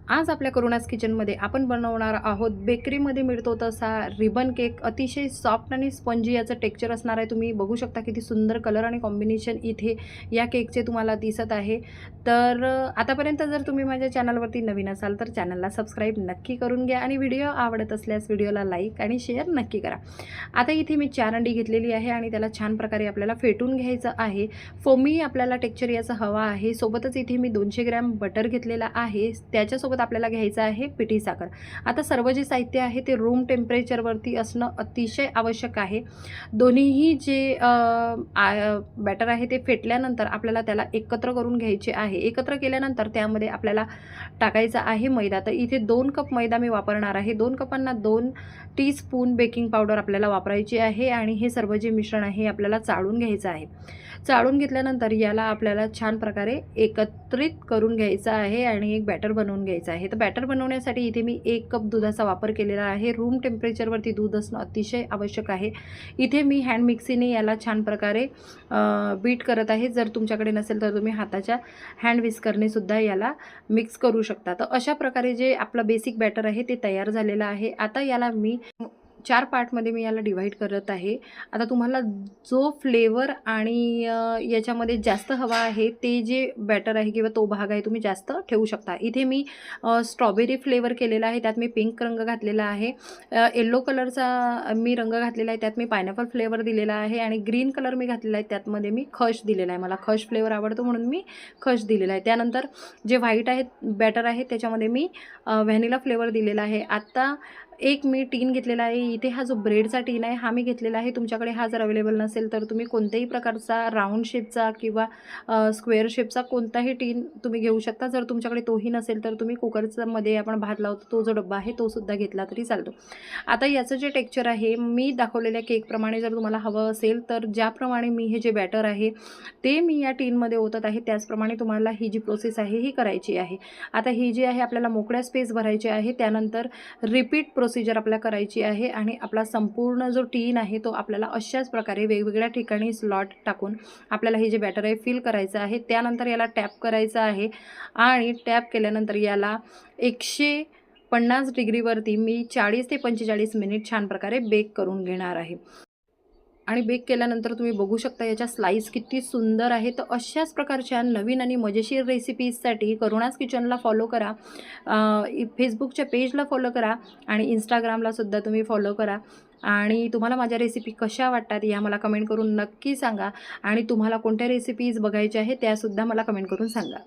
आज आपल्या करुणास किचनमध्ये आपण बनवणार आहोत बेकरीमध्ये मिळतो तसा रिबन केक। अतिशय सॉफ्ट आणि स्पंजी याचं टेक्स्चर असणार आहे। तुम्ही बघू शकता किती सुंदर कलर आणि कॉम्बिनेशन इथे या केकचे तुम्हाला दिसत आहे। तर आतापर्यंत जर तुम्ही माझ्या चॅनलवरती नवीन असाल तर चॅनलला सबस्क्राईब नक्की करून घ्या आणि व्हिडिओ आवडत असल्यास व्हिडिओला लाईक आणि शेअर नक्की करा। आता इथे मी 4 अंडी घेतलेली आहे आणि त्याला छान प्रकारे आपल्याला फेटून घ्यायचं आहे। फोमी आपल्याला टेक्स्चर याचं हवा आहे। सोबतच इथे मी 200 ग्रॅम बटर घेतलेला आहे। त्याच्यासोबत आपल्याला घ्यायचं आहे पिठी साखर। आता सर्व जे साहित्य आहे ते रूम टेम्परेचरवरती असणं अतिशय आवश्यक आहे। दोन्हीही जे बॅटर आहे ते फेटल्यानंतर आपल्याला त्याला एकत्र करून घ्यायचे आहे। एकत्र केल्यानंतर त्यामध्ये आपल्याला टाकायचा आहे मैदा। तर इथे 2 कप मैदा मी वापरणार आहे। 2 कपांना 2 टीस्पून बेकिंग पावडर आपल्याला वापरायची आहे आणि हे सर्व जे मिश्रण आहे आपल्याला चाळून घ्यायचं आहे। चाळून घेतल्यानंतर याला आपल्याला छान प्रकारे एकत्रित करून घ्यायचं आहे आणि एक बॅटर बनवून घ्यायचं आहे। तर बॅटर बनवण्यासाठी इथे मी 1 कप दुधाचा वापर केलेला आहे। रूम टेम्परेचरवरती दूध असणं अतिशय आवश्यक आहे। इथे मी हँड मिक्सीने याला छान प्रकारे बीट करत आहे। जर तुमच्याकडे नसेल तर तुम्ही हाताच्या हँड विस्करने सुद्धा याला मिक्स करू शकता। तर अशा प्रकारे जे आपलं बेसिक बॅटर आहे ते तयार झालेलं आहे। आता याला मी 4 पार्टमध्ये मी याला डिवाइड करत आहे। आता तुम्हाला जो फ्लेवर आणि याच्यामध्ये जास्त हवा आहे ते जे बॅटर आहे किंवा तो भाग आहे तुम्ही जास्त ठेवू शकता। इथे मी स्ट्रॉबेरी फ्लेवर केलेला आहे, त्यात मी पिंक रंग घातलेला आहे। येलो कलरचा मी रंग घातलेला आहे, त्यात मी पायनॅपल फ्लेवर दिलेला आहे आणि ग्रीन कलर मी घातलेला आहे, त्यातमध्ये मी खश दिलेला आहे। मला खश फ्लेवर आवडतो म्हणून मी खश दिलेला आहे। त्यानंतर जे व्हाईट आहे बॅटर आहे त्याच्यामध्ये मी व्हॅनिला फ्लेवर दिलेला आहे। आता एक मी टीन घेतलेला आहे। इथे हा जो ब्रेडचा टीन आहे हा मी घेतलेला आहे। तुमच्याकडे हा जर अवेलेबल नसेल तर तुम्ही कोणत्याही प्रकारचा राऊंड शेपचा किंवा स्क्वेअर शेपचा कोणताही टीन तुम्ही घेऊ शकता। जर तुमच्याकडे तोही नसेल तर तुम्ही कुकरमध्ये आपण भात लावतो तो जो डब्बा आहे तो सुद्धा घेतला तरी चालतो। आता याचं जे टेक्स्चर आहे मी दाखवलेल्या केकप्रमाणे जर तुम्हाला हवं असेल तर ज्याप्रमाणे मी हे जे बॅटर आहे ते मी या टीनमध्ये ओतत आहे त्याचप्रमाणे तुम्हाला ही जी प्रोसेस आहे ही करायची आहे। आता ही जी आहे आपल्याला मोकळ्या स्पेस भरायची आहे, त्यानंतर रिपीट प्रोसिजर आपल्याला करायची आहे आणि आपला संपूर्ण जो टीन आहे तो आपल्याला अशाच प्रकारे वेगवेगळ्या ठिकाणी स्लॉट टाकून आपल्याला हे जे बॅटर आहे फिल करायचं आहे। त्यानंतर याला टॅप करायचं आहे आणि टॅप केल्यानंतर याला 150 डिग्रीवरती मी 40 ते 45 मिनिट छान प्रकारे बेक करून घेणार आहे। आणि बेक केल्यानंतर तुम्ही बघू शकता याच्या स्लाइस किती सुंदर आहे। तर अशाच प्रकारच्या नवीन आणि मजेशीर रेसिपीजसाठी करुणास किचनला फॉलो करा, फेसबुकच्या पेजला फॉलो करा आणि इंस्टाग्रामला सुद्धा तुम्ही फॉलो करा। आणि तुम्हाला माझ्या रेसिपी कशा वाटतात या मला कमेंट करून नक्की सांगा आणि तुम्हाला कोणत्या रेसिपीज बघायच्या आहेत त्यासुद्धा मला कमेंट करून सांगा।